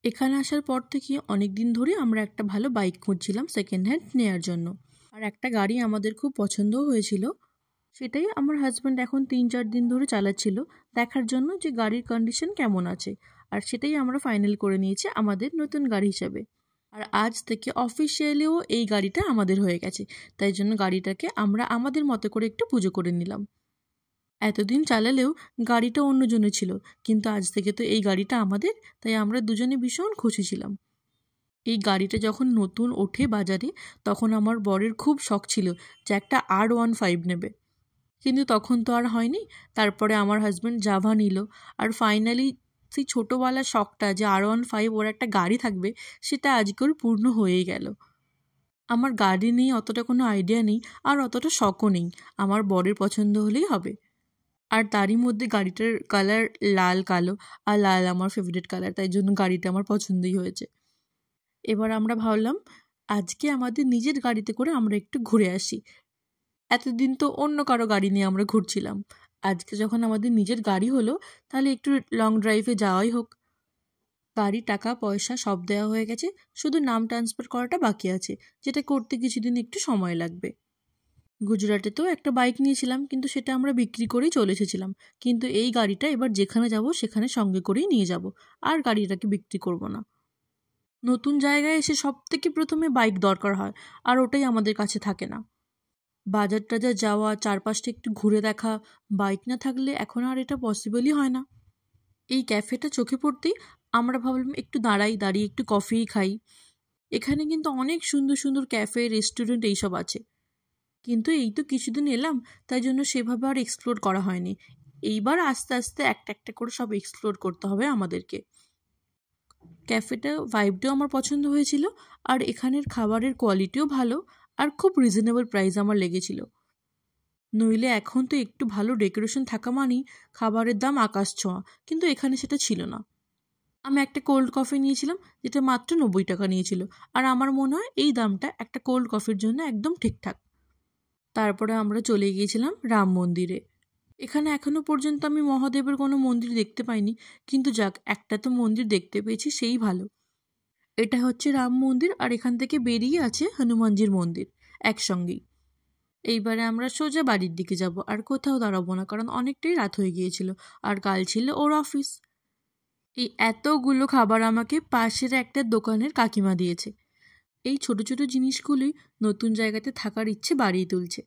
এখানে আসার পর থেকে অনেক দিন ধরে আমরা একটা ভালো বাইক খুঁজছিলাম সেকেন্ড হ্যান্ড নেওয়ার জন্য। আর একটা গাড়ি আমাদের খুব পছন্দও হয়েছিল। সেটাই আমার হাজব্যান্ড এখন ৩-৪ দিন ধরে চালাচ্ছিল দেখার জন্য যে গাড়ির কন্ডিশন কেমন আছে। আর সেটাই আমরা ফাইনাল করে নিয়েছি আমাদের নতুন গাড়ি হিসাবে। আর আজ থেকে অফিসিয়ালিও এই গাড়িটা আমাদের হয়ে গেছে। তাই জন্য গাড়িটাকে আমরা আমাদের মতো করে একটু পুজো করে নিলাম। এতদিন চালালেও গাড়িটা অন্যজনের ছিল, কিন্তু আজ থেকে তো এই গাড়িটা আমাদের, তাই আমরা দুজনে ভীষণ খুশি ছিলাম। এই গাড়িটা যখন নতুন ওঠে বাজারে তখন আমার বরের খুব শখ ছিল যে একটা R15 নেবে, কিন্তু তখন তো আর হয়নি। তারপরে আমার হাজব্যান্ড জাভা নিল, আর ফাইনালি সেই ছোটোবেলার শখটা যে R15 ওর একটা গাড়ি থাকবে সেটা আজকের পূর্ণ হয়েই গেল। আমার গাড়ি নিয়ে অতটা কোনো আইডিয়া নেই আর অতটা শখও নেই, আমার বরের পছন্দ হলেই হবে। আর তারই মধ্যে গাড়িটার কালার লাল কালো, আর লাল আমার ফেভারিট কালার, তাই জন্য গাড়িটা আমার পছন্দই হয়েছে। এবার আমরা ভাবলাম আজকে আমাদের নিজের গাড়িতে করে আমরা একটু ঘুরে আসি। এতদিন তো অন্য কারো গাড়ি নিয়ে আমরা ঘুরছিলাম, আজকে যখন আমাদের নিজের গাড়ি হলো তাহলে একটু লং ড্রাইভে যাওয়াই হোক। গাড়ি টাকা পয়সা সব দেওয়া হয়ে গেছে, শুধু নাম ট্রান্সফার করাটা বাকি আছে, যেটা করতে কিছুদিন একটু সময় লাগবে। গুজরাটে তো একটা বাইক নিয়েছিলাম, কিন্তু সেটা আমরা বিক্রি করেই চলে এসেছিলাম। কিন্তু এই গাড়িটা এবার যেখানে যাব সেখানে সঙ্গে করেই নিয়ে যাব, আর গাড়িটাকে বিক্রি করব না। নতুন জায়গায় এসে সব থেকে প্রথমে বাইক দরকার হয়, আর ওটাই আমাদের কাছে থাকে না। বাজার টাজার যাওয়া, চারপাশটা একটু ঘুরে দেখা, বাইক না থাকলে এখন আর এটা পসিবলই হয় না। এই ক্যাফেটা চোখে পড়তেই আমরা ভাবলাম একটু দাঁড়িয়ে একটু কফি খাই। এখানে কিন্তু অনেক সুন্দর সুন্দর ক্যাফে, রেস্টুরেন্ট এইসব আছে, কিন্তু এই তো কিছুদিন এলাম, তাই জন্য সেভাবে আর এক্সপ্লোর করা হয়নি। এইবার আস্তে আস্তে একটা একটা করে সব এক্সপ্লোর করতে হবে আমাদেরকে। ক্যাফেটা ভাইবটাও আমার পছন্দ হয়েছিল, আর এখানের খাবারের কোয়ালিটিও ভালো, আর খুব রিজনেবল প্রাইস আমার লেগেছিল। নইলে এখন তো একটু ভালো ডেকোরেশন থাকা মানেই খাবারের দাম আকাশ ছোঁয়া, কিন্তু এখানে সেটা ছিল না। আমি একটা কোল্ড কফি নিয়েছিলাম, যেটা মাত্র 90 টাকা নিয়েছিল, আর আমার মনে হয় এই দামটা একটা কোল্ড কফির জন্য একদম ঠিকঠাক। তারপরে আমরা চলে গিয়েছিলাম রাম মন্দিরে। এখানে এখনো পর্যন্ত আমি মহাদেবের কোনো মন্দির দেখতে পাইনি, কিন্তু যাক, একটা তো মন্দির দেখতে পেয়েছি, সেই ভালো। এটা হচ্ছে রাম মন্দির, আর এখান থেকে বেরিয়ে আছে হনুমানজির মন্দির একসঙ্গেই। এইবারে আমরা সোজা বাড়ির দিকে যাব, আর কোথাও দাঁড়াবো না, কারণ অনেকটাই রাত হয়ে গিয়েছিল, আর কাল ছিল ওর অফিস। এই এতগুলো খাবার আমাকে পাশের একটা দোকানের কাকিমা দিয়েছে। এই ছোট ছোট জিনিসগুলোই নতুন জায়গাতে থাকার ইচ্ছে বাড়িয়ে তুলছে।